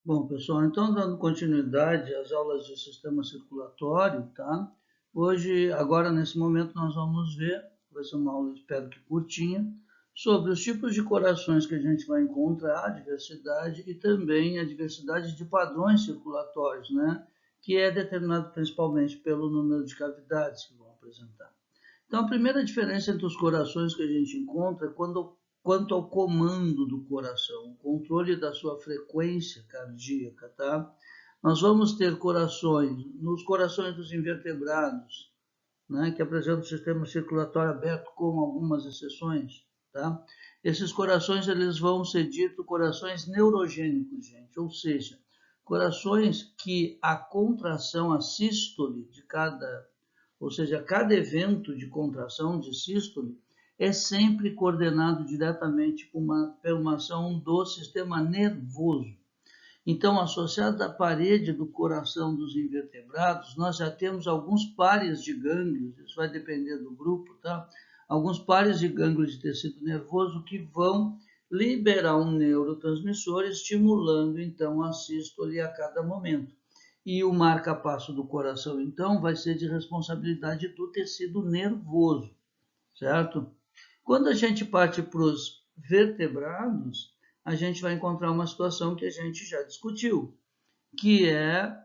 Bom, pessoal, então dando continuidade às aulas de sistema circulatório, tá? Hoje, agora nesse momento, nós vamos ver, vai ser uma aula, espero que curtinha, sobre os tipos de corações que a gente vai encontrar, a diversidade e também a diversidade de padrões circulatórios, né? Que é determinado principalmente pelo número de cavidades que vão apresentar. Então, a primeira diferença entre os corações que a gente encontra é quanto ao comando do coração, o controle da sua frequência cardíaca, tá? Nós vamos ter corações, nos corações dos invertebrados, né, que apresentam o sistema circulatório aberto, com algumas exceções, tá? Esses corações, eles vão ser ditos corações neurogênicos, gente, ou seja, corações que a contração, a sístole de cada, ou seja, cada evento de contração, de sístole, é sempre coordenado diretamente por uma ação do sistema nervoso. Então, associado à parede do coração dos invertebrados, nós já temos alguns pares de gânglios, isso vai depender do grupo, tá? Alguns pares de gânglios de tecido nervoso que vão liberar um neurotransmissor, estimulando então a sístole a cada momento. E o marca-passo do coração, então, vai ser de responsabilidade do tecido nervoso, certo? Quando a gente parte para os vertebrados, a gente vai encontrar uma situação que a gente já discutiu, que é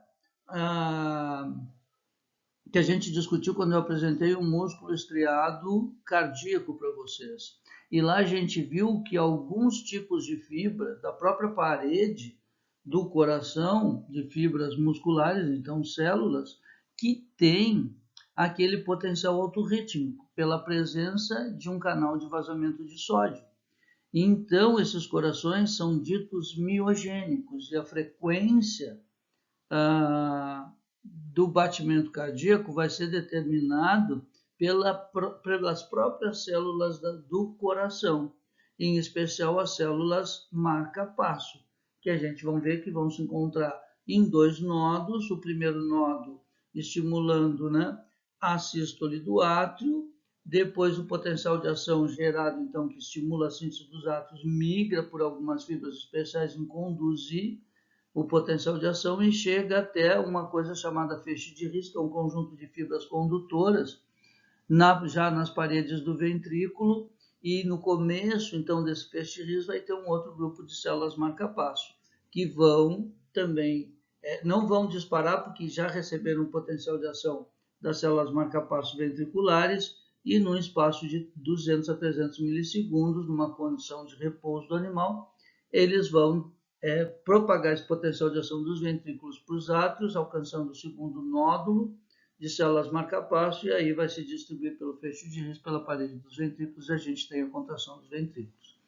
que a gente discutiu quando eu apresentei o músculo estriado cardíaco para vocês. E lá a gente viu que alguns tipos de fibra da própria parede do coração, de fibras musculares, então células, que têm aquele potencial autorrítmico pela presença de um canal de vazamento de sódio. Então, esses corações são ditos miogênicos e a frequência do batimento cardíaco vai ser determinado pelas próprias células do coração, em especial as células marca-passo, que a gente vai ver que vão se encontrar em dois nodos, o primeiro nodo estimulando, né, a sístole do átrio, depois o potencial de ação gerado, então, que estimula a síntese dos átrios, migra por algumas fibras especiais em conduzir o potencial de ação e chega até uma coisa chamada feixe de His, que é um conjunto de fibras condutoras, já nas paredes do ventrículo, e no começo, então, desse feixe de His vai ter um outro grupo de células marca-passo, que vão também, não vão disparar, porque já receberam o potencial de ação das células marca-passo ventriculares, e num espaço de 200 a 300 milissegundos, numa condição de repouso do animal, eles vão propagar esse potencial de ação dos ventrículos para os átrios, alcançando o segundo nódulo de células marca-passo, e aí vai se distribuir pelo feixe de His, pela parede dos ventrículos, e a gente tem a contração dos ventrículos.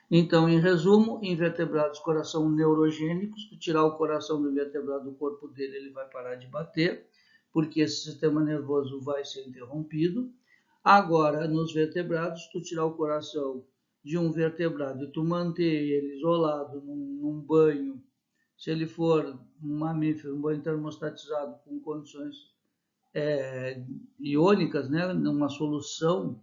Então, em resumo, invertebrados, coração neurogênicos, se tirar o coração do invertebrado do corpo dele, ele vai parar de bater, porque esse sistema nervoso vai ser interrompido. Agora, nos vertebrados, tu tirar o coração de um vertebrado e tu manter ele isolado num banho, se ele for um mamífero, um banho termostatizado com condições iônicas, né, numa solução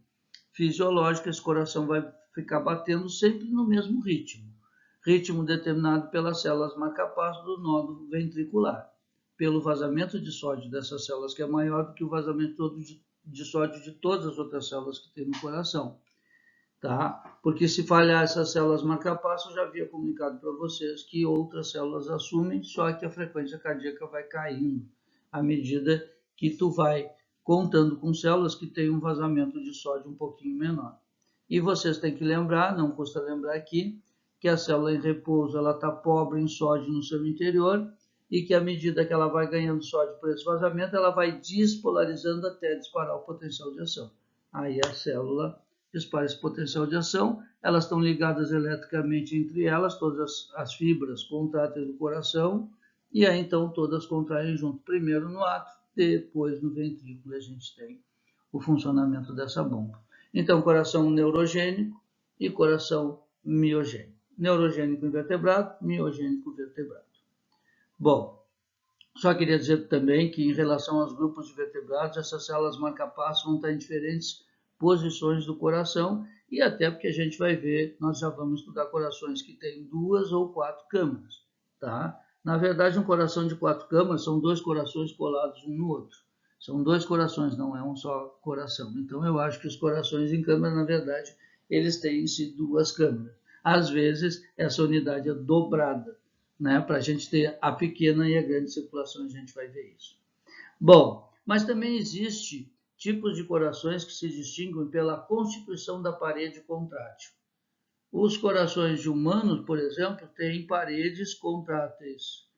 fisiológica, esse coração vai ficar batendo sempre no mesmo ritmo determinado pelas células marca-passo do nódulo ventricular, pelo vazamento de sódio dessas células, que é maior do que o vazamento todo de sódio de todas as outras células que tem no coração. Tá? Porque se falhar essas células marca-passo, eu já havia comunicado para vocês que outras células assumem, só que a frequência cardíaca vai caindo à medida que tu vai contando com células que têm um vazamento de sódio um pouquinho menor. E vocês têm que lembrar, não custa lembrar aqui, que a célula em repouso ela está pobre em sódio no seu interior e que à medida que ela vai ganhando sódio por esse vazamento, ela vai despolarizando até disparar o potencial de ação. Aí a célula dispara esse potencial de ação, elas estão ligadas eletricamente entre elas, todas as fibras contráteis do coração, e aí então todas contraem junto, primeiro no átrio, depois no ventrículo a gente tem o funcionamento dessa bomba. Então, coração neurogênico e coração miogênico. Neurogênico invertebrado, miogênico vertebrado. Bom, só queria dizer também que em relação aos grupos de vertebrados, essas células marca-passo vão estar em diferentes posições do coração, e até porque a gente vai ver, nós já vamos estudar corações que têm 2 ou 4 câmaras, tá? Na verdade, um coração de 4 câmaras são 2 corações colados um no outro. São 2 corações, não é um só coração. Então, eu acho que os corações em câmara, na verdade, eles têm em si 2 câmaras. Às vezes, essa unidade é dobrada, né? Para a gente ter a pequena e a grande circulação, a gente vai ver isso. Bom, mas também existe tipos de corações que se distinguem pela constituição da parede contrátil. Os corações de humanos, por exemplo, têm paredes contráteis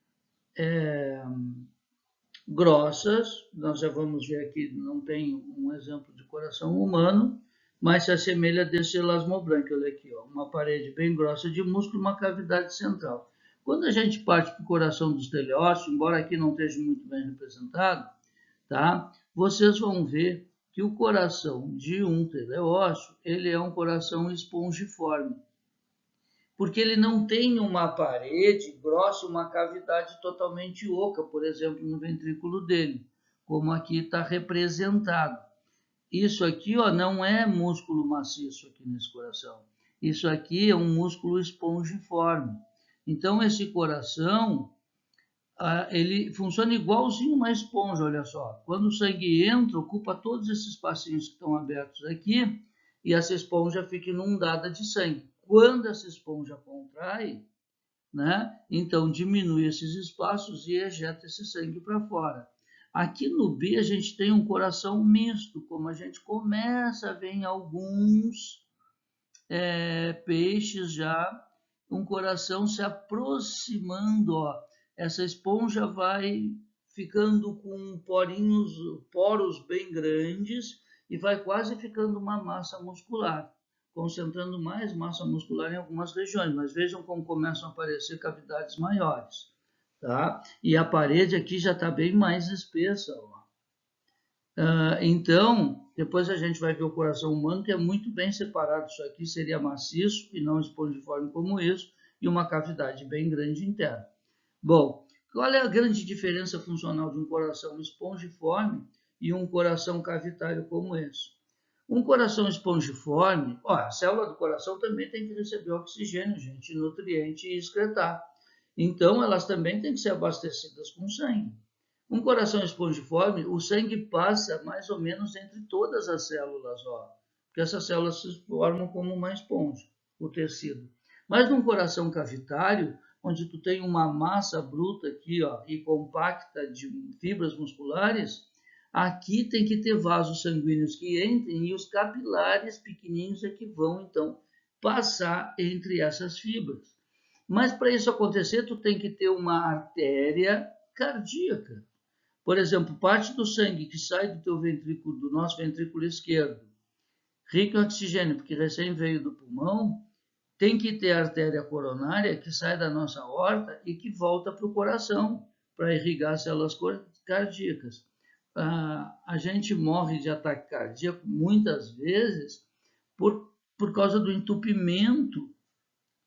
grossas. Nós já vamos ver aqui, não tem um exemplo de coração humano, mas se assemelha desse elasmobranquio. Olha aqui, ó, uma parede bem grossa de músculo e uma cavidade central. Quando a gente parte para o coração dos teleósteos, embora aqui não esteja muito bem representado, tá? Vocês vão ver que o coração de um teleósteo, ele é um coração espongiforme, porque ele não tem uma parede grossa, uma cavidade totalmente oca, por exemplo, no ventrículo dele, como aqui está representado. Isso aqui, ó, não é músculo maciço aqui nesse coração. Isso aqui é um músculo espongiforme. Então, esse coração, ele funciona igualzinho uma esponja, olha só. Quando o sangue entra, ocupa todos esses espacinhos que estão abertos aqui, e essa esponja fica inundada de sangue. Quando essa esponja contrai, né, então diminui esses espaços e ejeta esse sangue para fora. Aqui no B a gente tem um coração misto, como a gente começa a ver em alguns peixes já, um coração se aproximando, ó. Essa esponja vai ficando com poros bem grandes e vai quase ficando uma massa muscular, concentrando mais massa muscular em algumas regiões, mas vejam como começam a aparecer cavidades maiores, tá? E a parede aqui já está bem mais espessa, ó. Então, depois a gente vai ver o coração humano, que é muito bem separado. Isso aqui seria maciço e não espongiforme como isso, e uma cavidade bem grande interna. Bom, qual é a grande diferença funcional de um coração espongiforme e um coração cavitário como esse? Um coração espongiforme, ó, a célula do coração também tem que receber oxigênio, gente, nutriente e excretar. Então, elas também têm que ser abastecidas com sangue. Um coração espongiforme, o sangue passa mais ou menos entre todas as células, ó, porque essas células se formam como uma esponja, o tecido. Mas num coração cavitário, onde tu tem uma massa bruta aqui, ó, e compacta de fibras musculares, aqui tem que ter vasos sanguíneos que entrem e os capilares pequenininhos é que vão, então, passar entre essas fibras. Mas para isso acontecer, tu tem que ter uma artéria cardíaca. Por exemplo, parte do sangue que sai do teu ventrículo, do nosso ventrículo esquerdo, rico em oxigênio, porque recém veio do pulmão, tem que ter a artéria coronária que sai da nossa aorta e que volta para o coração para irrigar as células cardíacas. A gente morre de ataque cardíaco muitas vezes por causa do entupimento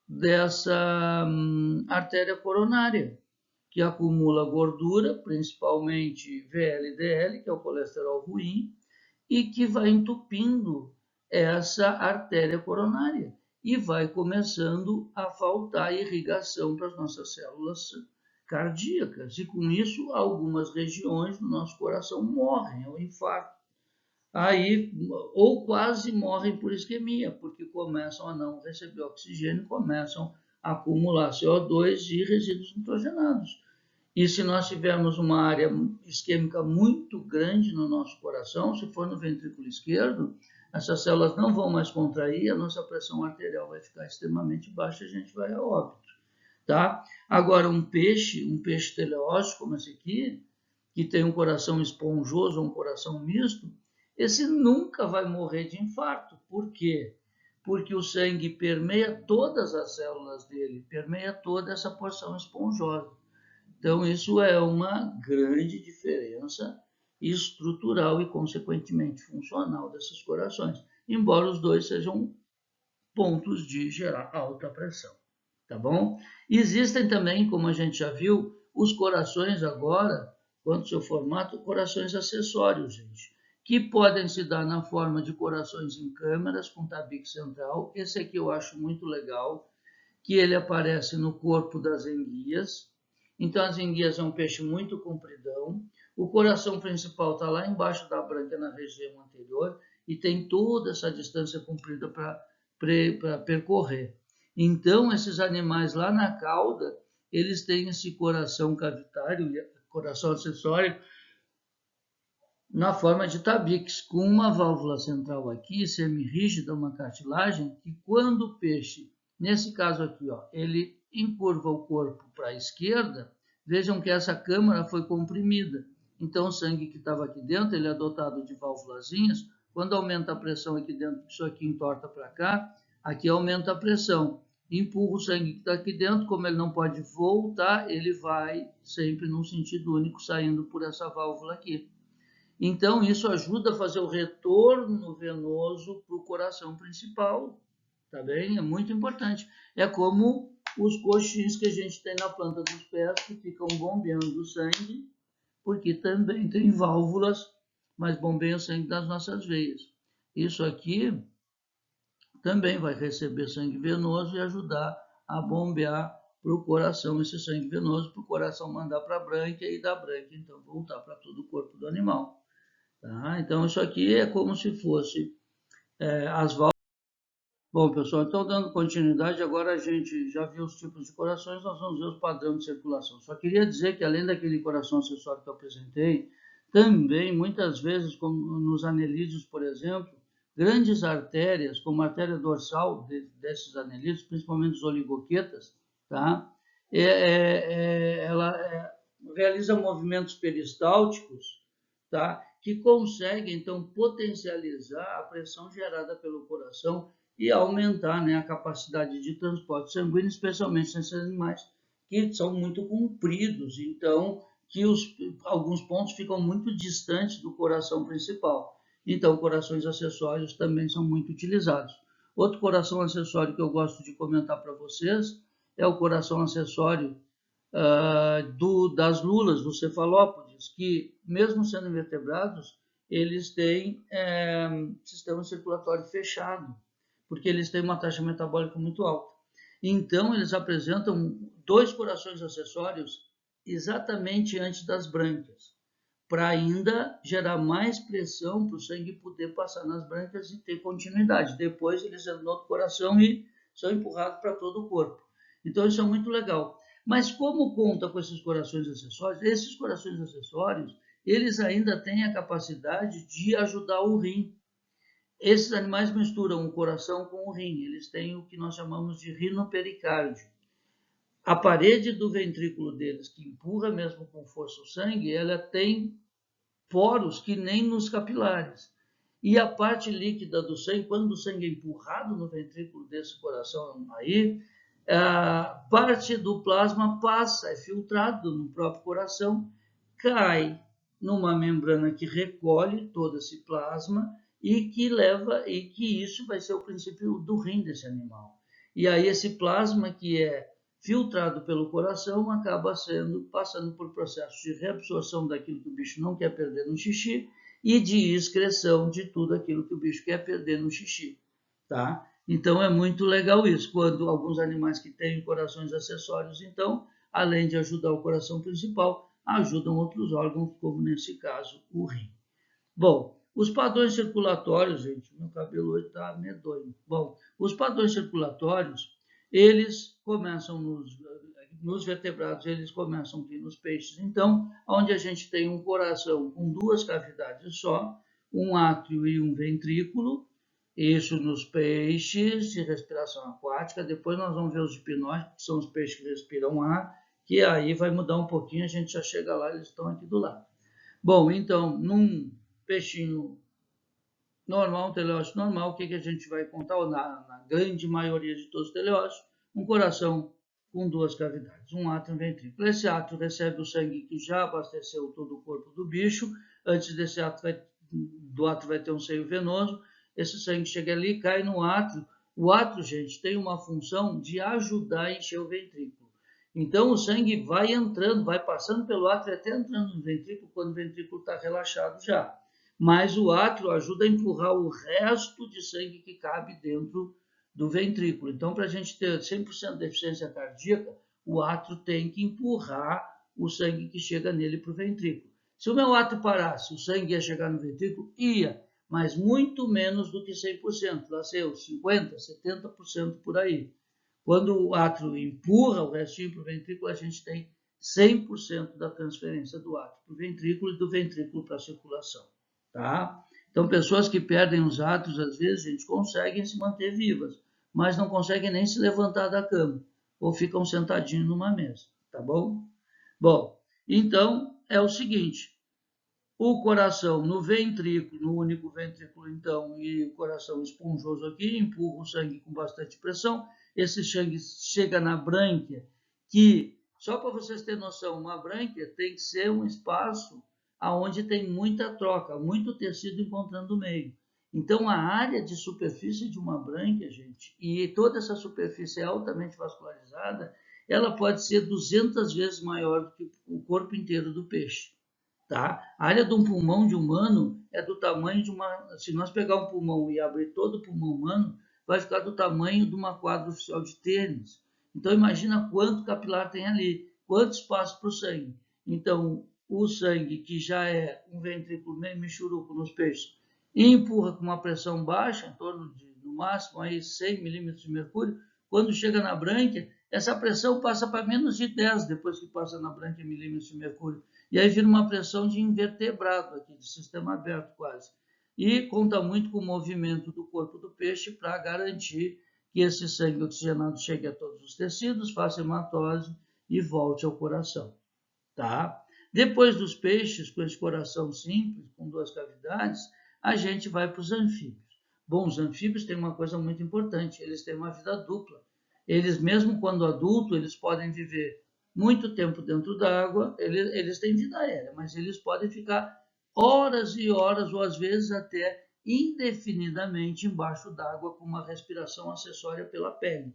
dessa artéria coronária, que acumula gordura, principalmente VLDL, que é o colesterol ruim, e que vai entupindo essa artéria coronária e vai começando a faltar irrigação para as nossas células cardíacas. E com isso, algumas regiões do nosso coração morrem, é o infarto. Aí, ou quase morrem por isquemia, porque começam a não receber oxigênio, começam a acumular CO2 e resíduos nitrogenados. E se nós tivermos uma área isquêmica muito grande no nosso coração, se for no ventrículo esquerdo, essas células não vão mais contrair, a nossa pressão arterial vai ficar extremamente baixa e a gente vai a óbito, tá? Agora, um peixe teleósteo como esse aqui, que tem um coração esponjoso ou um coração misto, esse nunca vai morrer de infarto. Por quê? Porque o sangue permeia todas as células dele, permeia toda essa porção esponjosa. Então, isso é uma grande diferença estrutural e, consequentemente, funcional desses corações, embora os dois sejam pontos de gerar alta pressão, tá bom? Existem também, como a gente já viu, os corações agora, quanto ao seu formato, corações acessórios, gente, que podem se dar na forma de corações em câmaras com tabique central. Esse aqui eu acho muito legal, que ele aparece no corpo das enguias, Então, as enguias é um peixe muito compridão. O coração principal está lá embaixo da brânquia, na região anterior, e tem toda essa distância comprida para percorrer. Então, esses animais lá na cauda, eles têm esse coração cavitário, coração acessório, na forma de tabiques, com uma válvula central aqui, semi-rígida, uma cartilagem, que quando o peixe, nesse caso aqui, ó, ele encurva o corpo para a esquerda, vejam que essa câmara foi comprimida. Então, o sangue que estava aqui dentro, ele é dotado de válvulazinhas. Quando aumenta a pressão aqui dentro, isso aqui entorta para cá, aqui aumenta a pressão. Empurra o sangue que está aqui dentro, como ele não pode voltar, ele vai sempre num sentido único, saindo por essa válvula aqui. Então, isso ajuda a fazer o retorno venoso para o coração principal, tá bem? É muito importante. É como os coxins que a gente tem na planta dos pés, que ficam bombeando o sangue, porque também tem válvulas, mas bombeiam o sangue das nossas veias. Isso aqui também vai receber sangue venoso e ajudar a bombear para o coração esse sangue venoso, para o coração mandar para a brânquia e da brânquia, então, voltar para todo o corpo do animal. Tá? Então, isso aqui é como se fosse as válvulas. Bom, pessoal, então dando continuidade, agora a gente já viu os tipos de corações, nós vamos ver os padrões de circulação. Só queria dizer que, além daquele coração acessório que eu apresentei, também, muitas vezes, como nos anelídeos, por exemplo, grandes artérias, como a artéria dorsal desses anelídeos, principalmente os oligoquetas, tá? Ela realiza movimentos peristálticos, tá? Que conseguem, então, potencializar a pressão gerada pelo coração e aumentar, né, a capacidade de transporte sanguíneo, especialmente nesses animais que são muito compridos, então, que alguns pontos ficam muito distantes do coração principal. Então, corações acessórios também são muito utilizados. Outro coração acessório que eu gosto de comentar para vocês é o coração acessório das lulas, dos cefalópodes, que, mesmo sendo invertebrados, eles têm sistema circulatório fechado, porque eles têm uma taxa metabólica muito alta. Então, eles apresentam 2 corações acessórios exatamente antes das brânquias, para ainda gerar mais pressão para o sangue poder passar nas brânquias e ter continuidade. Depois, eles entram no outro coração e são empurrados para todo o corpo. Então, isso é muito legal. Mas como conta com esses corações acessórios, eles ainda têm a capacidade de ajudar o rim. Esses animais misturam o coração com o rim, eles têm o que nós chamamos de rinopericárdio. A parede do ventrículo deles, que empurra mesmo com força o sangue, ela tem poros que nem nos capilares. E a parte líquida do sangue, quando o sangue é empurrado no ventrículo desse coração aí, a parte do plasma passa, é filtrado no próprio coração, cai numa membrana que recolhe todo esse plasma e que isso vai ser o princípio do rim desse animal. E aí esse plasma que é filtrado pelo coração acaba passando por processos de reabsorção daquilo que o bicho não quer perder no xixi e de excreção de tudo aquilo que o bicho quer perder no xixi, tá? Então é muito legal isso, quando alguns animais que têm corações acessórios, então, além de ajudar o coração principal, ajudam outros órgãos, como nesse caso o rim. Bom, os padrões circulatórios, gente, meu cabelo hoje está medonho. Bom, os padrões circulatórios, eles começam nos vertebrados, eles começam aqui nos peixes, então, onde a gente tem um coração com 2 cavidades só, um átrio e um ventrículo, isso nos peixes de respiração aquática. Depois nós vamos ver os hipnóticos, que são os peixes que respiram ar, que aí vai mudar um pouquinho, a gente já chega lá, eles estão aqui do lado. Bom, então, num peixinho normal, um teleócito normal, o que a gente vai contar? Na grande maioria de todos os teleócitos, um coração com 2 cavidades, um átrio e um ventrículo. Esse átrio recebe o sangue que já abasteceu todo o corpo do bicho. Antes desse átrio vai ter um seio venoso. Esse sangue chega ali, cai no átrio. O átrio, gente, tem uma função de ajudar a encher o ventrículo. Então, o sangue vai entrando, vai passando pelo átrio até entrando no ventrículo, quando o ventrículo está relaxado já. Mas o átrio ajuda a empurrar o resto de sangue que cabe dentro do ventrículo. Então, para a gente ter 100% de eficiência cardíaca, o átrio tem que empurrar o sangue que chega nele para o ventrículo. Se o meu átrio parasse, o sangue ia chegar no ventrículo? Ia, mas muito menos do que 100%, lá sei, 50%, 70% por aí. Quando o átrio empurra o restinho para o ventrículo, a gente tem 100% da transferência do átrio para o ventrículo e do ventrículo para a circulação. Tá? Então, pessoas que perdem os átrios, às vezes, gente, conseguem se manter vivas, mas não conseguem nem se levantar da cama, ou ficam sentadinhos numa mesa, tá bom? Bom, então, é o seguinte, o coração no ventrículo, no único ventrículo, então, e o coração esponjoso aqui, empurra o sangue com bastante pressão, esse sangue chega na brânquia, que, só para vocês terem noção, uma brânquia tem que ser um espaço onde tem muita troca, muito tecido encontrando o meio. Então, a área de superfície de uma brânquia, gente, e toda essa superfície é altamente vascularizada, ela pode ser 200 vezes maior do que o corpo inteiro do peixe. Tá? A área de um pulmão de humano é do tamanho de uma... Se nós pegar um pulmão e abrir todo o pulmão humano, vai ficar do tamanho de uma quadra oficial de tênis. Então, imagina quanto capilar tem ali, quanto espaço para o sangue. Então, o sangue, que já é um ventrículo meio michuruco nos peixes, empurra com uma pressão baixa, em torno de, no máximo, aí 100 milímetros de mercúrio. Quando chega na brânquia, essa pressão passa para menos de 10 depois que passa na brânquia milímetros de mercúrio. E aí vira uma pressão de invertebrado aqui, de sistema aberto quase. E conta muito com o movimento do corpo do peixe para garantir que esse sangue oxigenado chegue a todos os tecidos, faça hematose e volte ao coração. Tá? Depois dos peixes, com esse coração simples, com 2 cavidades, a gente vai para os anfíbios. Bom, os anfíbios têm uma coisa muito importante, eles têm uma vida dupla. Eles, mesmo quando adultos, eles podem viver muito tempo dentro da água, eles têm vida aérea, mas eles podem ficar horas e horas, ou às vezes até indefinidamente embaixo d'água com uma respiração acessória pela pele.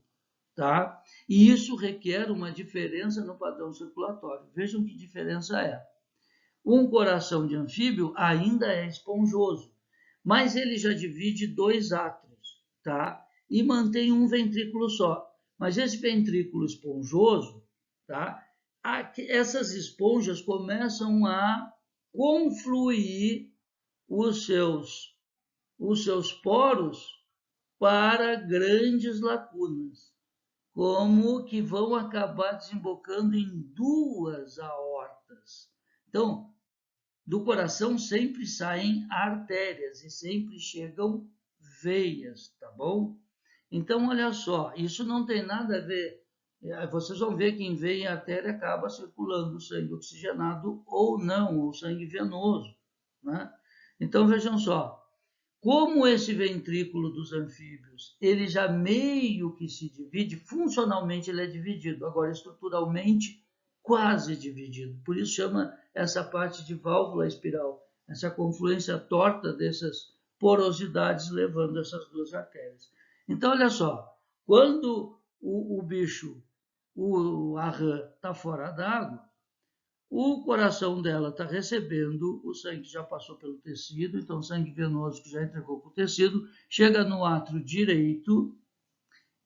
Tá? E isso requer uma diferença no padrão circulatório. Vejam que diferença é. Um coração de anfíbio ainda é esponjoso, mas ele já divide 2 átrios, tá? E mantém um ventrículo só. Mas esse ventrículo esponjoso, tá? Essas esponjas começam a confluir os seus poros para grandes lacunas, como que vão acabar desembocando em 2 aortas. Então, do coração sempre saem artérias e sempre chegam veias, tá bom? Então, olha só, isso não tem nada a ver. Vocês vão ver que em veia e artéria acaba circulando sangue oxigenado ou não, ou sangue venoso, né? Então, vejam só, como esse ventrículo dos anfíbios, ele já meio que se divide, funcionalmente ele é dividido, agora estruturalmente quase dividido. Por isso chama essa parte de válvula espiral, essa confluência torta dessas porosidades levando essas 2 artérias. Então, olha só, quando o bicho, a rã, está fora d'água, o coração dela está recebendo o sangue que já passou pelo tecido, então sangue venoso que já entregou para o tecido, chega no átrio direito,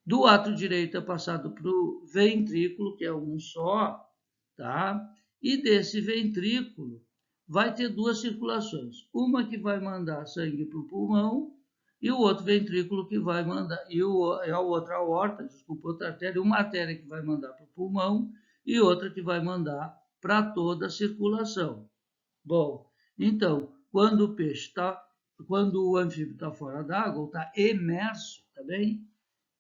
do átrio direito é passado para o ventrículo, que é um só, tá? E desse ventrículo vai ter 2 circulações, uma que vai mandar sangue para o pulmão e o outro ventrículo que vai mandar, e a outra aorta, desculpa, outra artéria, uma artéria que vai mandar para o pulmão e outra que vai mandar para toda a circulação. Bom, então, quando o anfíbio está fora d'água, ou está emerso, tá bem?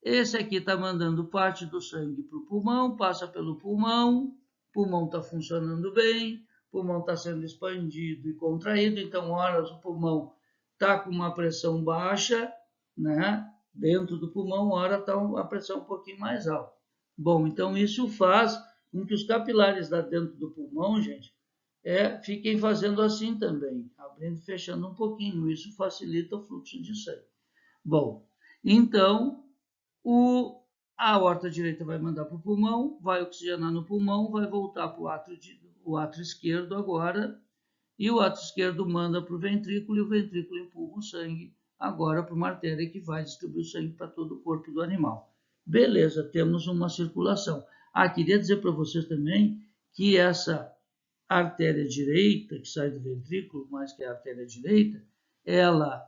Esse aqui está mandando parte do sangue para o pulmão, passa pelo pulmão, o pulmão está funcionando bem, o pulmão está sendo expandido e contraído, então, horas o pulmão está com uma pressão baixa, né? Dentro do pulmão, hora está a pressão um pouquinho mais alta. Bom, então isso faz com que os capilares lá dentro do pulmão, gente, fiquem fazendo assim também, abrindo e fechando um pouquinho. Isso facilita o fluxo de sangue. Bom, então, a aorta direita vai mandar para o pulmão, vai oxigenar no pulmão, vai voltar para o átrio esquerdo agora, e o átrio esquerdo manda para o ventrículo, e o ventrículo empurra o sangue agora para uma artéria que vai distribuir o sangue para todo o corpo do animal. Beleza, temos uma circulação. Queria dizer para vocês também que essa artéria direita, que sai do ventrículo, mas que é a artéria direita, ela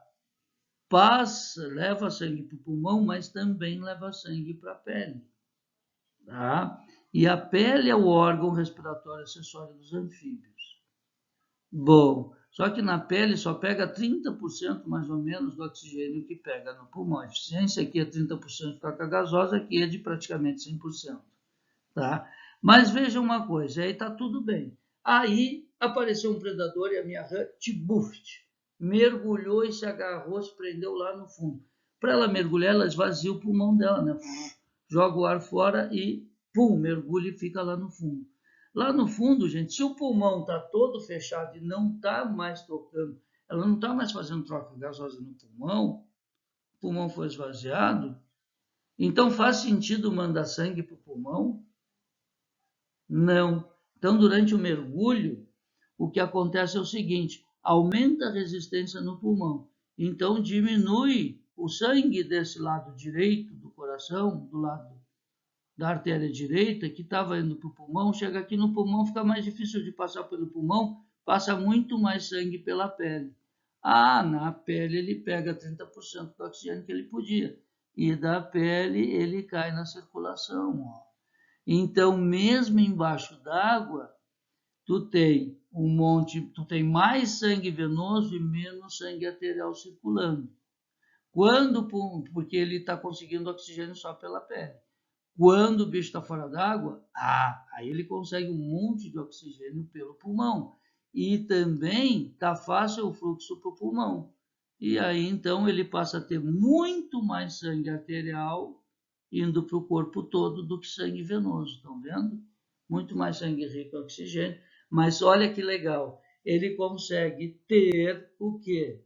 leva sangue para o pulmão, mas também leva sangue para a pele. Tá? E a pele é o órgão respiratório acessório dos anfíbios. Bom, só que na pele só pega 30% mais ou menos do oxigênio que pega no pulmão. A eficiência aqui é 30% de troca gasosa, aqui é de praticamente 100%. Tá? Mas veja uma coisa, aí está tudo bem. Aí apareceu um predador e a minha rã, tbuft, mergulhou e se agarrou, se prendeu lá no fundo. Para ela mergulhar, ela esvazia o pulmão dela, né? Joga o ar fora e, pum, mergulha e fica lá no fundo. Lá no fundo, gente, se o pulmão está todo fechado e não está mais tocando, ela não está mais fazendo troca gasosa no pulmão, o pulmão foi esvaziado, então faz sentido mandar sangue para o pulmão? Não. Então, durante o mergulho, o que acontece é o seguinte, aumenta a resistência no pulmão, então diminui o sangue desse lado direito do coração, do lado da artéria direita, que estava indo para o pulmão, chega aqui no pulmão, fica mais difícil de passar pelo pulmão, passa muito mais sangue pela pele. Na pele ele pega 30% do oxigênio que ele podia, e da pele ele cai na circulação. Então, mesmo embaixo d'água, tu tem tu tem mais sangue venoso e menos sangue arterial circulando. Porque ele está conseguindo oxigênio só pela pele. Quando o bicho está fora d'água, aí ele consegue um monte de oxigênio pelo pulmão. E também está fácil o fluxo para o pulmão. E aí, então, ele passa a ter muito mais sangue arterial indo para o corpo todo do que sangue venoso. Estão vendo? Muito mais sangue rico em oxigênio. Mas olha que legal. Ele consegue ter o quê?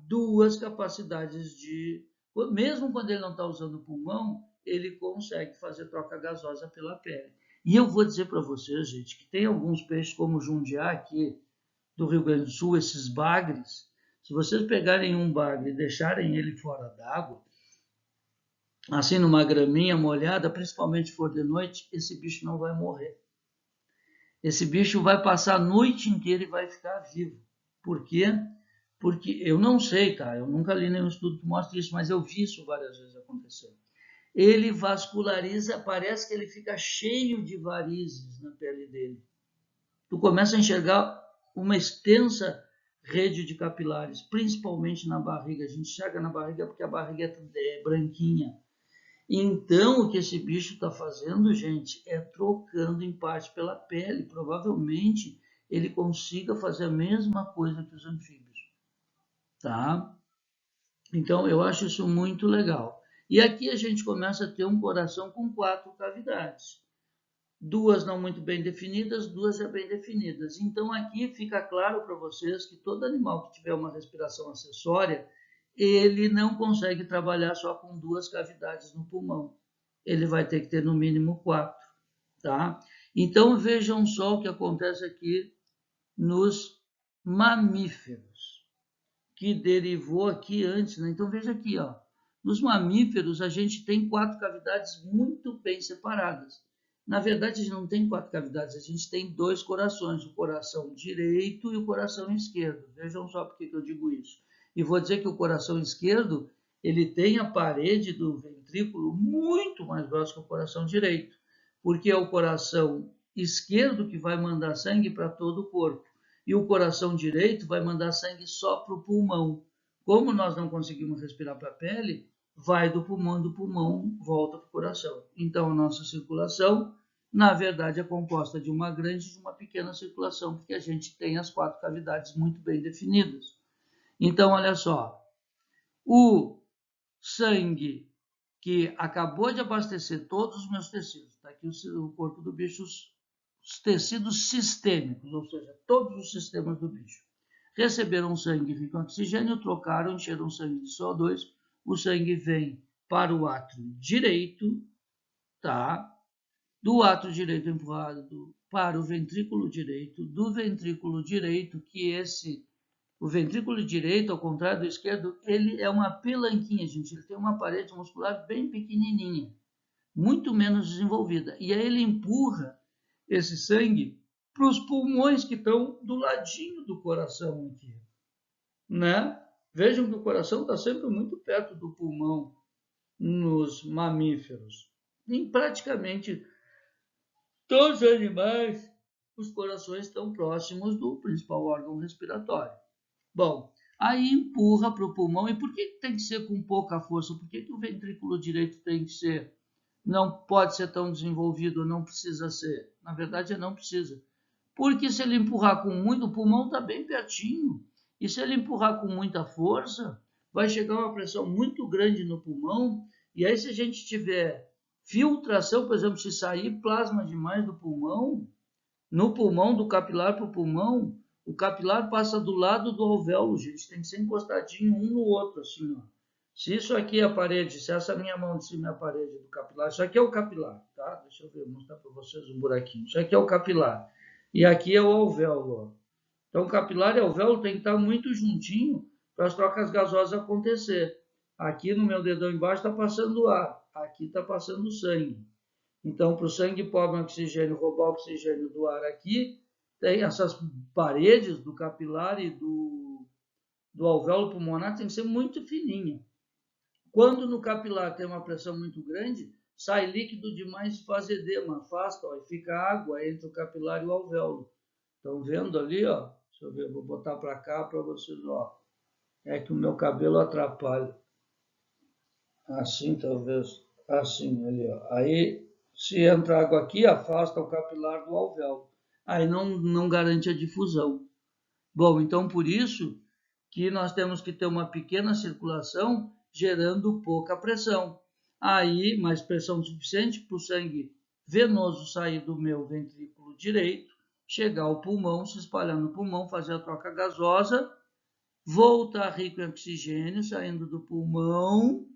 Duas capacidades de... Mesmo quando ele não está usando o pulmão, ele consegue fazer troca gasosa pela pele. E eu vou dizer para vocês, gente, que tem alguns peixes como o jundiá aqui do Rio Grande do Sul, esses bagres, se vocês pegarem um bagre e deixarem ele fora d'água, assim numa graminha molhada, principalmente se for de noite, esse bicho não vai morrer. Esse bicho vai passar a noite inteira e vai ficar vivo. Por quê? Porque eu não sei, tá? Eu nunca li nenhum estudo que mostre isso, mas eu vi isso várias vezes acontecer. Ele vasculariza, parece que ele fica cheio de varizes na pele dele. Tu começa a enxergar uma extensa rede de capilares, principalmente na barriga. A gente enxerga na barriga porque a barriga é branquinha. Então, o que esse bicho está fazendo, gente, é trocando em parte pela pele. Provavelmente, ele consiga fazer a mesma coisa que os anfíbios. Tá? Então, eu acho isso muito legal. E aqui a gente começa a ter um coração com 4 cavidades. 2 não muito bem definidas, 2 já bem definidas. Então, aqui fica claro para vocês que todo animal que tiver uma respiração acessória, ele não consegue trabalhar só com 2 cavidades no pulmão. Ele vai ter que ter no mínimo 4. Tá? Então, vejam só o que acontece aqui nos mamíferos, que derivou aqui antes, né? Então veja aqui, ó. Nos mamíferos a gente tem 4 cavidades muito bem separadas. Na verdade, a gente não tem 4 cavidades, a gente tem 2 corações, o coração direito e o coração esquerdo. Vejam só por que eu digo isso. E vou dizer que o coração esquerdo, ele tem a parede do ventrículo muito mais grossa que o coração direito, porque é o coração esquerdo que vai mandar sangue para todo o corpo. E o coração direito vai mandar sangue só para o pulmão. Como nós não conseguimos respirar para a pele, vai do pulmão volta para o coração. Então, a nossa circulação, na verdade, é composta de uma grande e de uma pequena circulação, porque a gente tem as 4 cavidades muito bem definidas. Então, olha só, o sangue que acabou de abastecer todos os meus tecidos, está aqui o corpo do bicho, os tecidos sistêmicos, ou seja, todos os sistemas do bicho, receberam sangue rico em oxigênio, trocaram, encheram sangue de CO2, o sangue vem para o átrio direito, tá? Do átrio direito empurrado para o ventrículo direito, do ventrículo direito, o ventrículo direito, ao contrário do esquerdo, ele é uma pelanquinha, gente, ele tem uma parede muscular bem pequenininha. muito menos desenvolvida. E aí ele empurra esse sangue para os pulmões que estão do ladinho do coração aqui, né? Vejam que o coração está sempre muito perto do pulmão nos mamíferos. Em praticamente todos os animais, os corações estão próximos do principal órgão respiratório. Bom, aí empurra para o pulmão. E por que tem que ser com pouca força? Por que o ventrículo direito tem que ser, não pode ser tão desenvolvido, não precisa ser? Na verdade, não precisa. Porque se ele empurrar com muito, o pulmão está bem pertinho. E se ele empurrar com muita força, vai chegar uma pressão muito grande no pulmão. E aí, se a gente tiver filtração, por exemplo, se sair plasma demais do pulmão, no pulmão, do capilar para o pulmão, o capilar passa do lado do alvéolo, gente. Tem que ser encostadinho um no outro, assim, ó. Se isso aqui é a parede, se essa minha mão de cima é a parede do capilar, isso aqui é o capilar, tá? Deixa eu ver, mostrar para vocês um buraquinho. Isso aqui é o capilar. E aqui é o alvéolo, ó. Então, capilar e alvéolo tem que estar muito juntinho para as trocas gasosas acontecer. Aqui no meu dedão embaixo está passando ar, aqui está passando sangue. Então, para o sangue pobre em oxigênio roubar o oxigênio do ar aqui, tem essas paredes do capilar e do alvéolo pulmonar tem que ser muito fininha. Quando no capilar tem uma pressão muito grande, sai líquido demais e faz edema, afasta, ó, e fica água entre o capilar e o alvéolo. Estão vendo ali, ó? Deixa eu ver, vou botar para cá para vocês, ó. É que o meu cabelo atrapalha. Assim, talvez. Assim, ali, ó. Aí, se entra água aqui, afasta o capilar do alvéolo. Aí não garante a difusão. Bom, então por isso que nós temos que ter uma pequena circulação gerando pouca pressão. Aí, mais pressão suficiente para o sangue venoso sair do meu ventrículo direito, chegar ao pulmão, se espalhar no pulmão, fazer a troca gasosa, voltar rico em oxigênio, saindo do pulmão,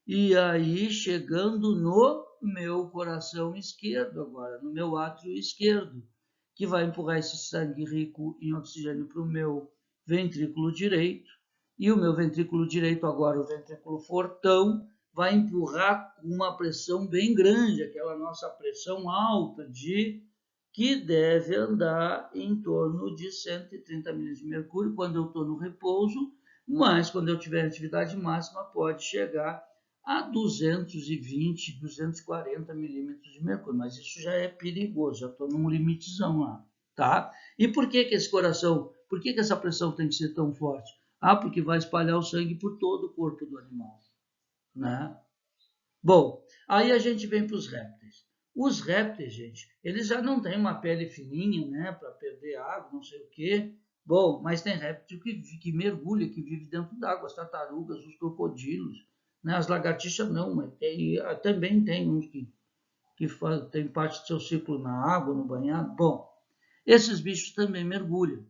e aí chegando no meu coração esquerdo agora, no meu átrio esquerdo, que vai empurrar esse sangue rico em oxigênio para o meu ventrículo direito. E o meu ventrículo direito, agora o ventrículo fortão, vai empurrar com uma pressão bem grande, aquela nossa pressão alta que deve andar em torno de 130 milímetros de mercúrio quando eu estou no repouso, mas quando eu tiver atividade máxima pode chegar a 220, 240 milímetros de mercúrio, mas isso já é perigoso, já estou num limitezão lá, tá? E por que esse coração, por que essa pressão tem que ser tão forte? Ah, porque vai espalhar o sangue por todo o corpo do animal, né? Bom, aí a gente vem para os répteis. Os répteis, gente, eles já não têm uma pele fininha, né, para perder água, não sei o quê. Bom, mas tem réptil que mergulha, que vive dentro d'água, as tartarugas, os crocodilos, né? As lagartixas não, mas também tem uns que tem parte do seu ciclo na água, no banhado. Bom, esses bichos também mergulham.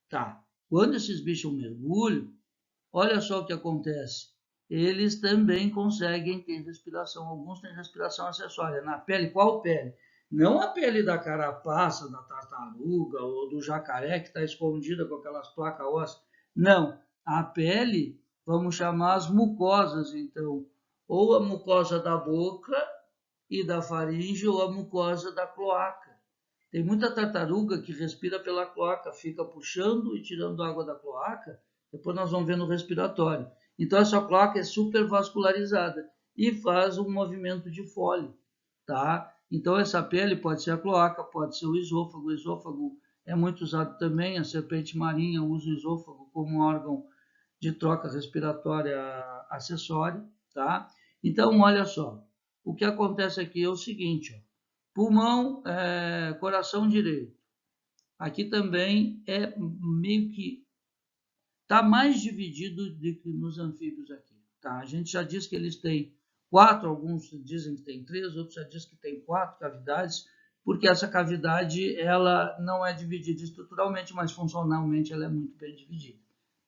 Tá. Quando esses bichos mergulham, olha só o que acontece. Eles também conseguem ter respiração. Alguns têm respiração acessória. Na pele, qual pele? Não a pele da carapaça, da tartaruga ou do jacaré que está escondida com aquelas placas ósseas. Não. A pele, vamos chamar as mucosas, então. Ou a mucosa da boca e da faringe ou a mucosa da cloaca. Tem muita tartaruga que respira pela cloaca, fica puxando e tirando água da cloaca, depois nós vamos ver no respiratório. Então essa cloaca é super vascularizada e faz um movimento de Foley, tá? Então essa pele pode ser a cloaca, pode ser o esôfago é muito usado também, a serpente marinha usa o esôfago como órgão de troca respiratória acessória, tá? Então olha só, o que acontece aqui é o seguinte, ó. Pulmão, coração direito. Aqui também é meio que está mais dividido do que nos anfíbios aqui. Tá? A gente já diz que eles têm 4, alguns dizem que tem 3, outros já dizem que tem 4 cavidades, porque essa cavidade ela não é dividida estruturalmente, mas funcionalmente ela é muito bem dividida.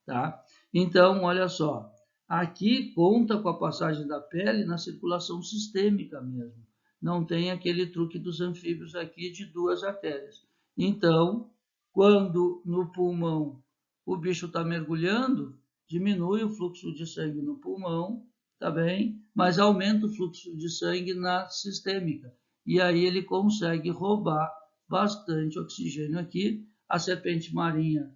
Tá? Então, olha só, aqui conta com a passagem da pele na circulação sistêmica mesmo. Não tem aquele truque dos anfíbios aqui de 2 artérias. Então, quando no pulmão o bicho está mergulhando, diminui o fluxo de sangue no pulmão, tá bem? mas aumenta o fluxo de sangue na sistêmica. E aí ele consegue roubar bastante oxigênio aqui. A serpente marinha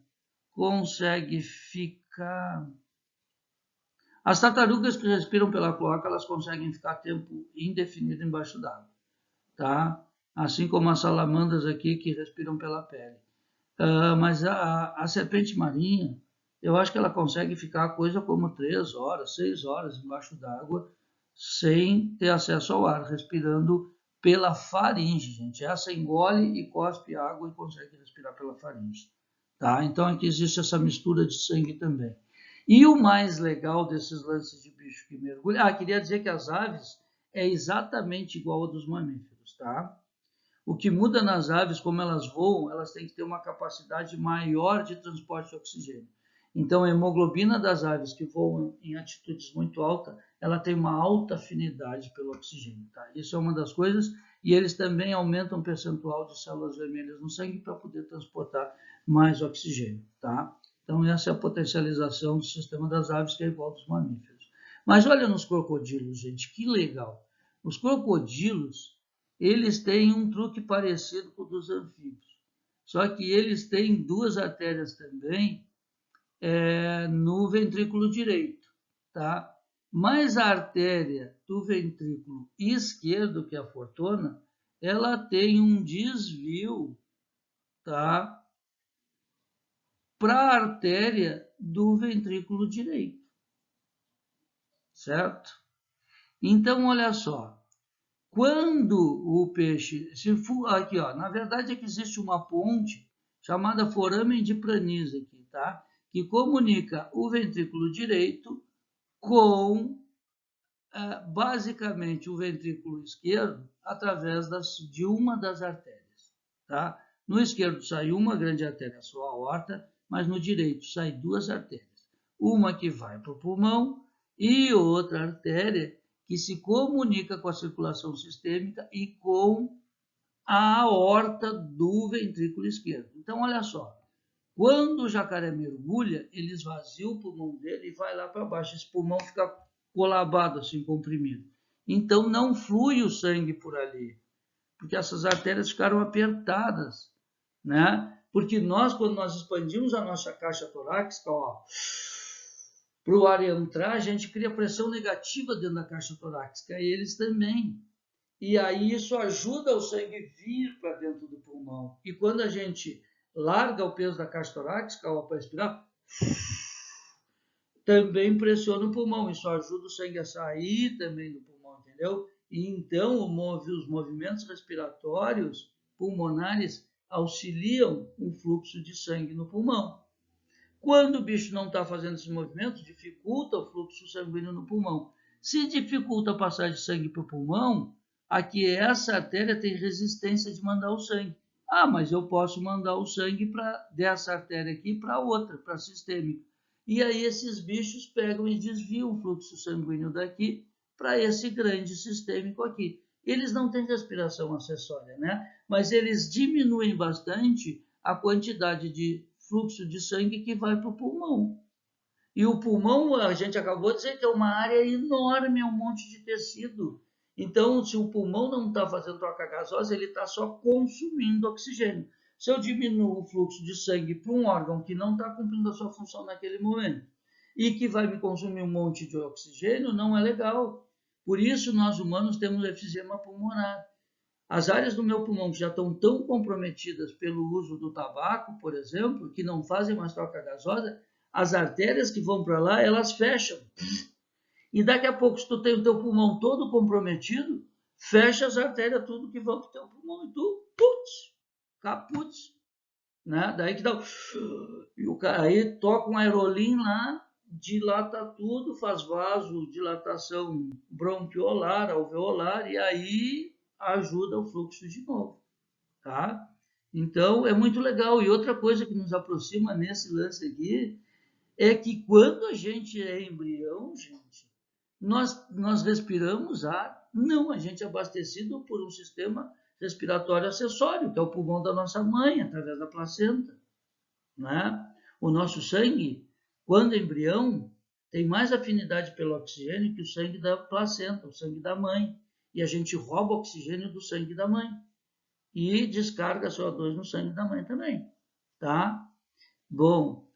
consegue ficar... As tartarugas que respiram pela cloaca, elas conseguem ficar tempo indefinido embaixo d'água, tá? Assim como as salamandras aqui que respiram pela pele. Mas a serpente marinha, eu acho que ela consegue ficar coisa como 3 horas, 6 horas embaixo d'água, sem ter acesso ao ar, respirando pela faringe, gente. Essa engole e cospe água e consegue respirar pela faringe. Tá? Então aqui existe essa mistura de sangue também. E o mais legal desses lances de bicho que mergulha... queria dizer que as aves é exatamente igual ao dos mamíferos, tá? O que muda nas aves, como elas voam, elas têm que ter uma capacidade maior de transporte de oxigênio. Então, a hemoglobina das aves que voam em altitudes muito altas, ela tem uma alta afinidade pelo oxigênio. Tá? Isso é uma das coisas. E eles também aumentam o percentual de células vermelhas no sangue para poder transportar mais oxigênio. Tá? Então, essa é a potencialização do sistema das aves, que é igual ao dos mamíferos. Mas olha nos crocodilos, gente, que legal. Os crocodilos, eles têm um truque parecido com o dos anfíbios. Só que eles têm 2 artérias também no ventrículo direito, tá? Mas a artéria do ventrículo esquerdo, que é a fortuna, ela tem um desvio, tá? Para a artéria do ventrículo direito, certo? Então, olha só. Quando o peixe... aqui, ó, na verdade é que existe uma ponte chamada foramen de Pranis aqui, tá? Que comunica o ventrículo direito com, basicamente, o ventrículo esquerdo através de uma das artérias, tá? No esquerdo sai uma grande artéria, a sua aorta, mas no direito sai 2 artérias. Uma que vai para o pulmão e outra artéria que se comunica com a circulação sistêmica e com a aorta do ventrículo esquerdo. Então, olha só, quando o jacaré mergulha, ele esvazia o pulmão dele e vai lá para baixo. Esse pulmão fica colabado, assim, comprimido. Então, não flui o sangue por ali, porque essas artérias ficaram apertadas, né? Porque nós, quando nós expandimos a nossa caixa torácica, ó, para o ar entrar, a gente cria pressão negativa dentro da caixa torácica, e eles também. E aí isso ajuda o sangue vir para dentro do pulmão. E quando a gente larga o peso da caixa torácica para respirar, também pressiona o pulmão. Isso ajuda o sangue a sair também do pulmão, entendeu? E então os movimentos respiratórios pulmonares auxiliam o fluxo de sangue no pulmão. Quando o bicho não está fazendo esses movimentos, dificulta o fluxo sanguíneo no pulmão. Se dificulta a passagem de sangue para o pulmão, aqui essa artéria tem resistência de mandar o sangue. Mas eu posso mandar o sangue dessa artéria aqui para outra, para a sistêmica. E aí esses bichos pegam e desviam o fluxo sanguíneo daqui para esse grande sistêmico aqui. Eles não têm respiração acessória, né? Mas eles diminuem bastante a quantidade de fluxo de sangue que vai para o pulmão. E o pulmão, a gente acabou de dizer que é uma área enorme, é um monte de tecido. Então, se o pulmão não está fazendo troca gasosa, ele está só consumindo oxigênio. Se eu diminuo o fluxo de sangue para um órgão que não está cumprindo a sua função naquele momento e que vai me consumir um monte de oxigênio, não é legal. Por isso, nós humanos temos efizema pulmonar. As áreas do meu pulmão que já estão tão comprometidas pelo uso do tabaco, por exemplo, que não fazem mais troca gasosa, as artérias que vão para lá, elas fecham. E daqui a pouco, se tu tem o teu pulmão todo comprometido, fecha as artérias tudo que vão para o teu pulmão e tu, putz, caputz. Né? Daí que dá e o cara aí toca um aerolim lá, dilata tudo, faz vasodilatação bronquiolar, alveolar, e aí ajuda o fluxo de novo, tá? Então, é muito legal. E outra coisa que nos aproxima nesse lance aqui é que quando a gente é embrião, gente, nós respiramos ar, não, a gente é abastecido por um sistema respiratório acessório, que é o pulmão da nossa mãe, através da placenta, né? O nosso sangue, quando embrião, tem mais afinidade pelo oxigênio que o sangue da placenta, o sangue da mãe. E a gente rouba oxigênio do sangue da mãe. E descarga CO2 no sangue da mãe também, tá? Bom,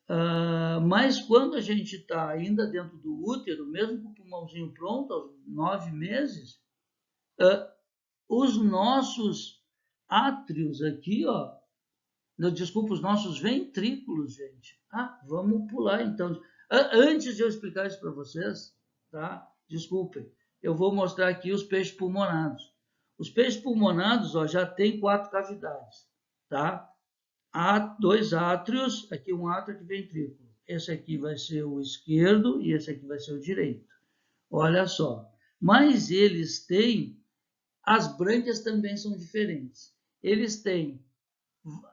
mas quando a gente está ainda dentro do útero, mesmo com o pulmãozinho pronto, aos 9 meses, os nossos átrios aqui, ó, desculpa, os nossos ventrículos, gente. Vamos pular então. Antes de eu explicar isso para vocês, tá? Desculpem, eu vou mostrar aqui os peixes pulmonados. Os peixes pulmonados, ó, já tem 4 cavidades, tá? Há 2 átrios, aqui um átrio, aqui ventrículo. Esse aqui vai ser o esquerdo e esse aqui vai ser o direito. Olha só. Mas eles têm, as brânquias também são diferentes. Eles têm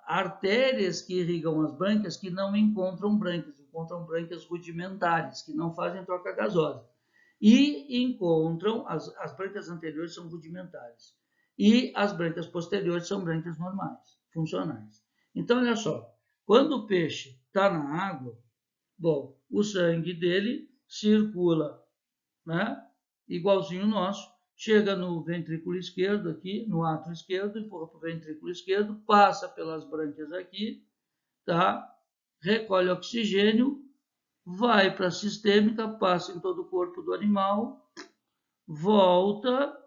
artérias que irrigam as brânquias que não encontram brânquias rudimentares, que não fazem troca gasosa. E encontram, as brânquias anteriores são rudimentares. E as brânquias posteriores são brânquias normais, funcionais. Então, olha só, quando o peixe está na água, bom, o sangue dele circula, né, igualzinho o nosso, chega no ventrículo esquerdo aqui, no átrio esquerdo, empurra para o ventrículo esquerdo, passa pelas brânquias aqui, tá? Recolhe oxigênio, vai para a sistêmica, passa em todo o corpo do animal, volta,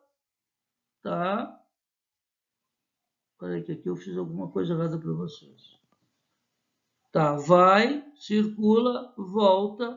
tá? Peraí que aqui eu fiz alguma coisa errada para vocês. Tá, vai, circula, volta,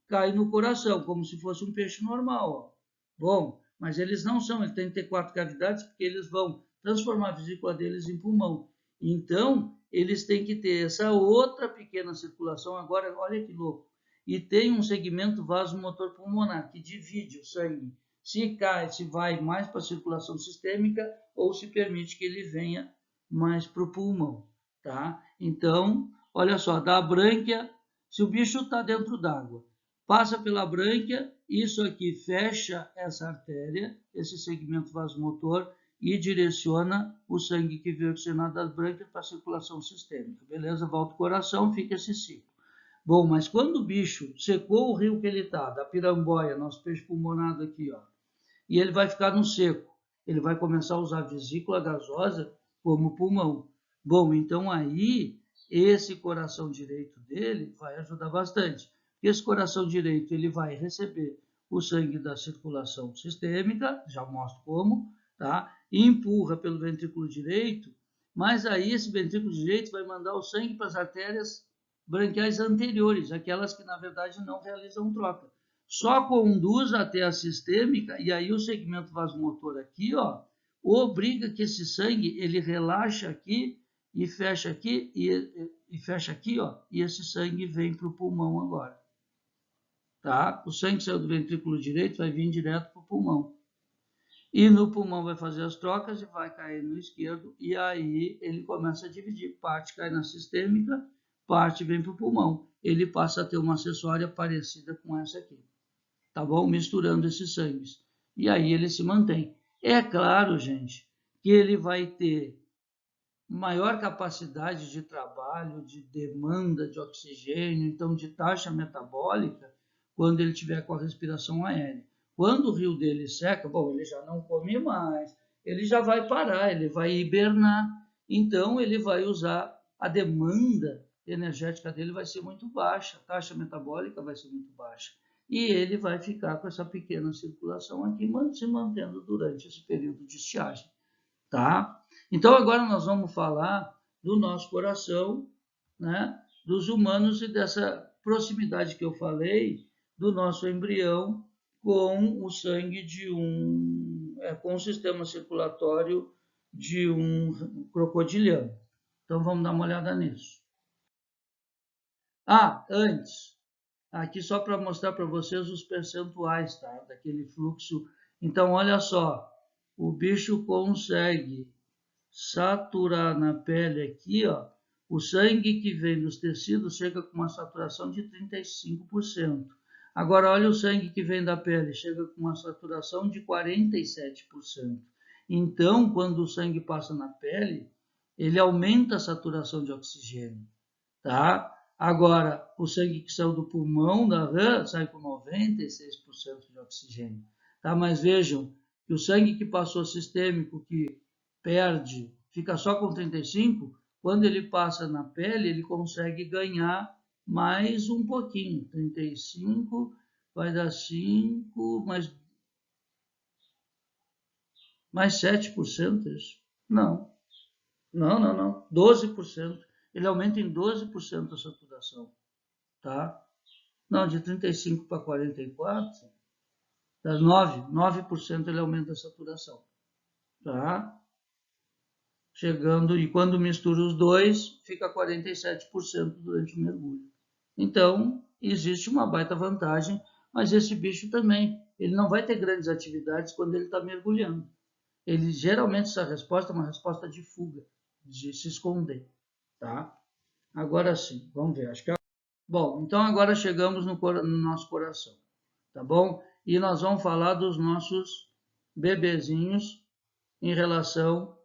cai no coração, como se fosse um peixe normal, ó. Bom, mas eles não são, eles têm que ter 4 cavidades, porque eles vão transformar a vesícula deles em pulmão. Então, eles têm que ter essa outra pequena circulação, agora, olha que louco, e tem um segmento vasomotor pulmonar, que divide o sangue, se cai, se vai mais para a circulação sistêmica, ou se permite que ele venha mais para o pulmão, tá? Então, olha só, da brânquia, se o bicho está dentro d'água, passa pela brânquia, isso aqui fecha essa artéria, esse segmento vasomotor, e direciona o sangue que veio oxigenado das brânquias para a circulação sistêmica. Beleza? Volta o coração, fica esse ciclo. Bom, mas quando o bicho secou o rio que ele está, da piramboia, nosso peixe pulmonado aqui, ó, e ele vai ficar no seco, ele vai começar a usar a vesícula gasosa como pulmão. Bom, então aí, esse coração direito dele vai ajudar bastante. Esse coração direito ele vai receber o sangue da circulação sistêmica, já mostro como, tá? E empurra pelo ventrículo direito, mas aí esse ventrículo direito vai mandar o sangue para as artérias branquiais anteriores, aquelas que na verdade não realizam troca. Só conduz até a sistêmica e aí o segmento vasomotor aqui, ó, obriga que esse sangue ele relaxa aqui e fecha aqui e fecha aqui, ó, e esse sangue vem para o pulmão agora. Tá? O sangue que saiu do ventrículo direito vai vir direto para o pulmão. E no pulmão vai fazer as trocas e vai cair no esquerdo. E aí ele começa a dividir. Parte cai na sistêmica, parte vem para o pulmão. Ele passa a ter uma acessória parecida com essa aqui. Tá bom? Misturando esses sangues. E aí ele se mantém. É claro, gente, que ele vai ter maior capacidade de trabalho, de demanda de oxigênio, então de taxa metabólica, quando ele tiver com a respiração aérea. Quando o rio dele seca, bom, ele já não come mais, ele já vai parar, ele vai hibernar, então ele vai usar, a demanda energética dele vai ser muito baixa, a taxa metabólica vai ser muito baixa, e ele vai ficar com essa pequena circulação aqui, se mantendo durante esse período de estiagem, tá? Então agora nós vamos falar do nosso coração, né, dos humanos e dessa proximidade que eu falei do nosso embrião com o sangue de com o sistema circulatório de um crocodiliano. Então vamos dar uma olhada nisso. Antes, aqui só para mostrar para vocês os percentuais, tá, daquele fluxo. Então olha só, o bicho consegue saturar na pele aqui, ó, o sangue que vem dos tecidos chega com uma saturação de 35%. Agora, olha o sangue que vem da pele, chega com uma saturação de 47%. Então, quando o sangue passa na pele, ele aumenta a saturação de oxigênio, tá? Agora, o sangue que saiu do pulmão da rã sai com 96% de oxigênio. Tá? Mas vejam que o sangue que passou sistêmico, que perde, fica só com 35%, quando ele passa na pele, ele consegue ganhar mais um pouquinho. 35 vai dar 5, mais 7%, isso? Não. Não. 12%. Ele aumenta em 12% a saturação. Tá? Não, de 35 para 44, dá 9% ele aumenta a saturação. Tá? Chegando, e quando mistura os dois, fica 47% durante o mergulho. Então, existe uma baita vantagem, mas esse bicho também, ele não vai ter grandes atividades quando ele está mergulhando. Ele, geralmente, essa resposta é uma resposta de fuga, de se esconder. Tá? Agora sim, vamos ver. Acho que bom, então agora chegamos no nosso coração, tá bom? E nós vamos falar dos nossos bebezinhos em relação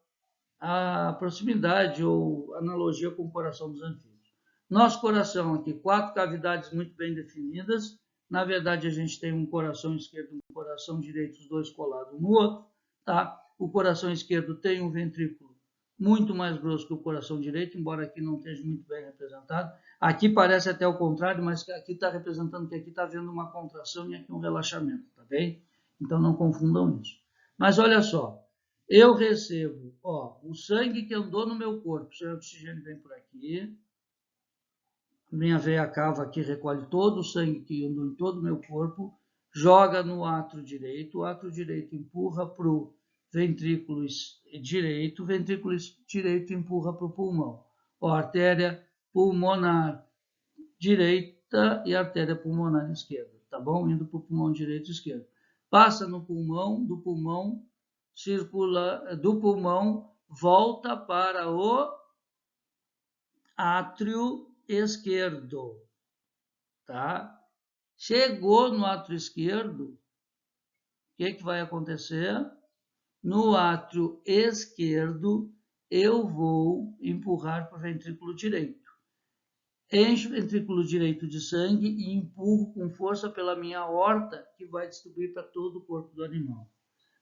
à proximidade ou analogia com o coração dos anfíbios. Nosso coração aqui, 4 cavidades muito bem definidas. Na verdade, a gente tem um coração esquerdo e um coração direito, os dois colados um no outro, tá? O coração esquerdo tem um ventrículo muito mais grosso que o coração direito, embora aqui não esteja muito bem representado. Aqui parece até o contrário, mas aqui está representando que aqui está havendo uma contração e aqui um relaxamento, tá bem? Então não confundam isso. Mas olha só, eu recebo, o sangue que andou no meu corpo, o oxigênio vem por aqui, minha veia cava aqui recolhe todo o sangue que andou em todo o meu corpo, joga no átrio direito, o átrio direito empurra para o ventrículo direito, o ventrículo direito empurra para o pulmão. Artéria pulmonar direita e artéria pulmonar esquerda, tá bom? Indo para o pulmão direito e esquerdo. Passa no pulmão, do pulmão circula, do pulmão volta para o átrio esquerdo, tá? Chegou no átrio esquerdo, o que vai acontecer? No átrio esquerdo, eu vou empurrar para o ventrículo direito. Encho o ventrículo direito de sangue e empurro com força pela minha aorta, que vai distribuir para todo o corpo do animal.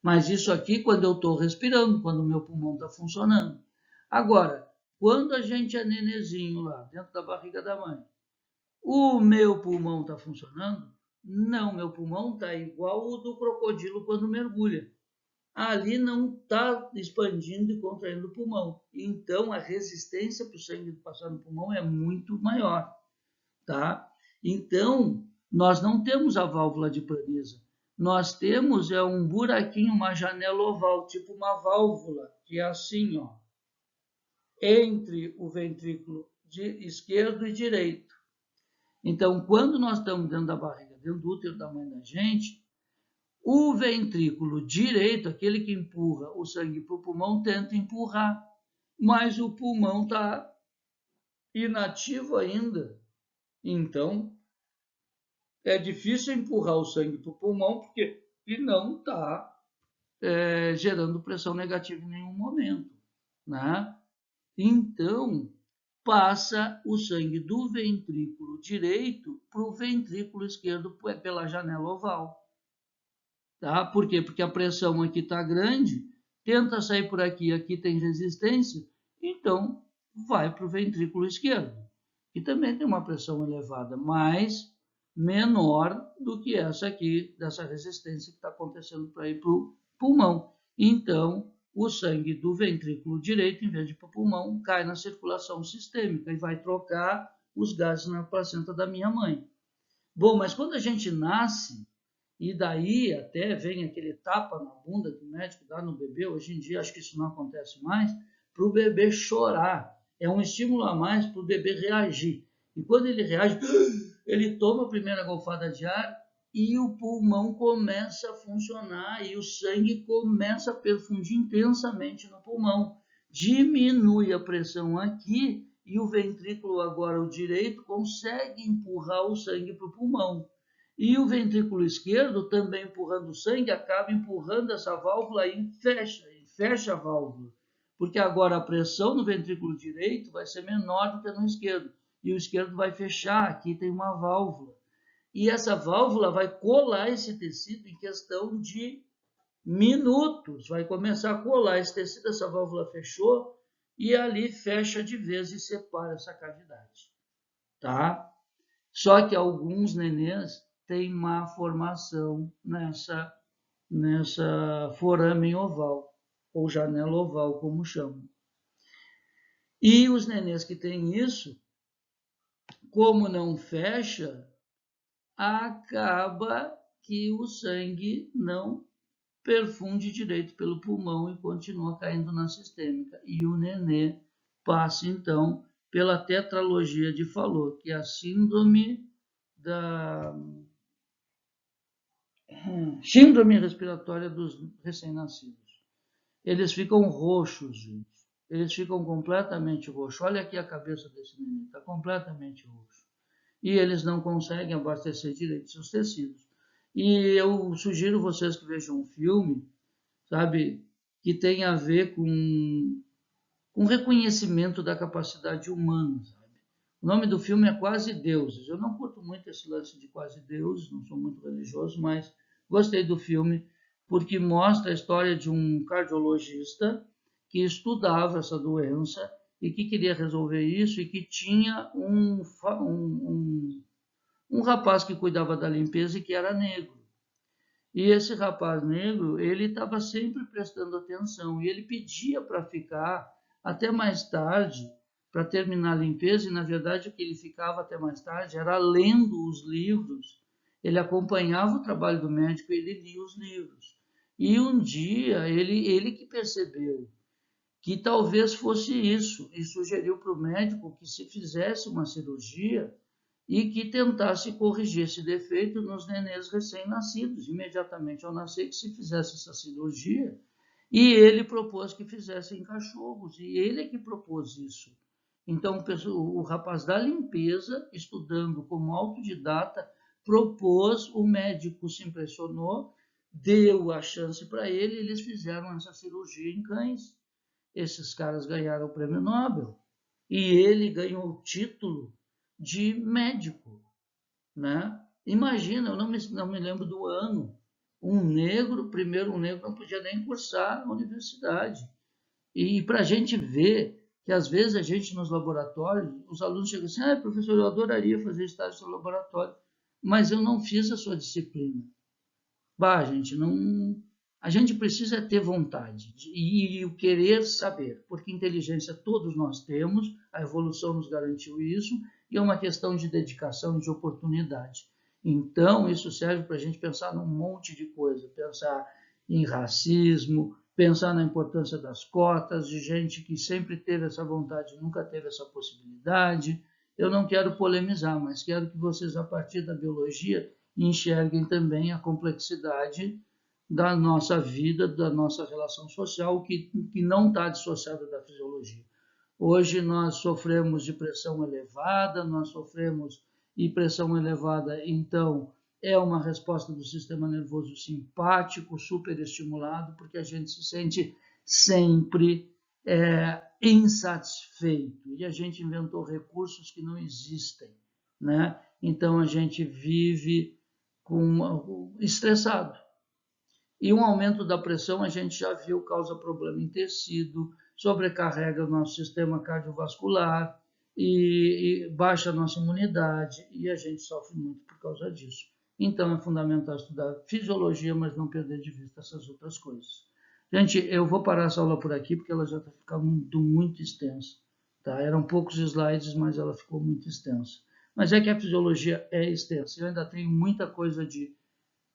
Mas isso aqui quando eu estou respirando, quando o meu pulmão está funcionando. Agora, quando a gente é nenezinho lá, dentro da barriga da mãe, o meu pulmão está funcionando? Não, meu pulmão está igual o do crocodilo quando mergulha. Ali não está expandindo e contraindo o pulmão. Então, a resistência para o sangue passar no pulmão é muito maior. Tá? Então, nós não temos a válvula de Pranisa. Nós temos um buraquinho, uma janela oval, tipo uma válvula, que é assim, entre o ventrículo esquerdo e direito. Então, quando nós estamos dentro da barriga, dentro do útero da mãe da gente, o ventrículo direito, aquele que empurra o sangue para o pulmão, tenta empurrar, mas o pulmão está inativo ainda. Então, é difícil empurrar o sangue para o pulmão porque ele não está gerando pressão negativa em nenhum momento, né? Então, passa o sangue do ventrículo direito para o ventrículo esquerdo pela janela oval. Tá? Por quê? Porque a pressão aqui está grande, tenta sair por aqui, aqui tem resistência, então vai para o ventrículo esquerdo, que também tem uma pressão elevada, mas menor do que essa aqui, dessa resistência que está acontecendo para ir para o pulmão. Então, o sangue do ventrículo direito, em vez de ir para o pulmão, cai na circulação sistêmica e vai trocar os gases na placenta da minha mãe. Bom, mas quando a gente nasce, e daí até vem aquele tapa na bunda que o médico dá no bebê, hoje em dia acho que isso não acontece mais, para o bebê chorar. É um estímulo a mais para o bebê reagir. E quando ele reage, ele toma a primeira golfada de ar e o pulmão começa a funcionar e o sangue começa a perfundir intensamente no pulmão. Diminui a pressão aqui e o ventrículo, agora o direito, consegue empurrar o sangue para o pulmão. E o ventrículo esquerdo, também empurrando o sangue, acaba empurrando essa válvula e fecha a válvula. Porque agora a pressão no ventrículo direito vai ser menor do que no esquerdo. e o esquerdo vai fechar. Aqui tem uma válvula. E essa válvula vai colar esse tecido em questão de minutos. Vai começar a colar esse tecido, essa válvula fechou, e ali fecha de vez e separa essa cavidade. Tá? Só que alguns nenês têm má formação nessa forame oval, ou janela oval, como chamam. E os nenês que têm isso, como não fecha, acaba que o sangue não perfunde direito pelo pulmão e continua caindo na sistêmica. E o nenê passa, então, pela tetralogia de Fallot, que é a síndrome respiratória dos recém-nascidos. Eles ficam roxos, gente. Eles ficam completamente roxos. Olha aqui a cabeça desse neném, está completamente roxo. E eles não conseguem abastecer direito seus tecidos. E eu sugiro vocês que vejam um filme, sabe, que tem a ver com reconhecimento da capacidade humana, sabe? O nome do filme é Quase Deuses. Eu não curto muito esse lance de quase deuses, não sou muito religioso, mas gostei do filme porque mostra a história de um cardiologista que estudava essa doença e que queria resolver isso e que tinha um rapaz que cuidava da limpeza e que era negro. E esse rapaz negro, ele estava sempre prestando atenção e ele pedia para ficar até mais tarde, para terminar a limpeza, e na verdade o que ele ficava até mais tarde era lendo os livros. Ele acompanhava o trabalho do médico e ele lia os livros. E um dia ele que percebeu que talvez fosse isso e sugeriu para o médico que se fizesse uma cirurgia e que tentasse corrigir esse defeito nos nenês recém-nascidos, imediatamente ao nascer, que se fizesse essa cirurgia. E ele propôs que fizesse em cachorros, e ele é que propôs isso. Então, o rapaz da limpeza, estudando como autodidata, propôs, o médico se impressionou, deu a chance para ele, e eles fizeram essa cirurgia em cães. Esses caras ganharam o prêmio Nobel, e ele ganhou o título de médico, né? Imagina, eu não me lembro do ano, um negro não podia nem cursar na universidade. E para a gente ver que às vezes a gente nos laboratórios, os alunos chegam assim, professor, eu adoraria fazer estágio no laboratório, mas eu não fiz a sua disciplina. Bah, gente, não... A gente precisa ter vontade e o querer saber, porque inteligência todos nós temos, a evolução nos garantiu isso, e é uma questão de dedicação e de oportunidade. Então, isso serve para a gente pensar num monte de coisa, pensar em racismo, pensar na importância das cotas, de gente que sempre teve essa vontade, nunca teve essa possibilidade. Eu não quero polemizar, mas quero que vocês, a partir da biologia, enxerguem também a complexidade da nossa vida, da nossa relação social, que não está dissociada da fisiologia. Hoje nós sofremos de pressão elevada, nós sofremos de pressão elevada, então é uma resposta do sistema nervoso simpático, superestimulado, porque a gente se sente sempre insatisfeito, e a gente inventou recursos que não existem, né? Então a gente vive estressado. E um aumento da pressão, a gente já viu, causa problema em tecido, sobrecarrega o nosso sistema cardiovascular e baixa a nossa imunidade, e a gente sofre muito por causa disso. Então, é fundamental estudar fisiologia, mas não perder de vista essas outras coisas. Gente, eu vou parar essa aula por aqui, porque ela já está ficando muito extensa. Tá? Eram poucos slides, mas ela ficou muito extensa. Mas é que a fisiologia é extensa. Eu ainda tenho muita coisa de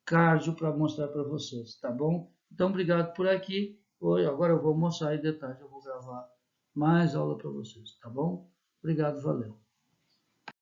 cardio para mostrar para vocês, tá bom? Então, obrigado por aqui. Agora eu vou almoçar e de tarde eu vou gravar mais aula para vocês, tá bom? Obrigado, valeu.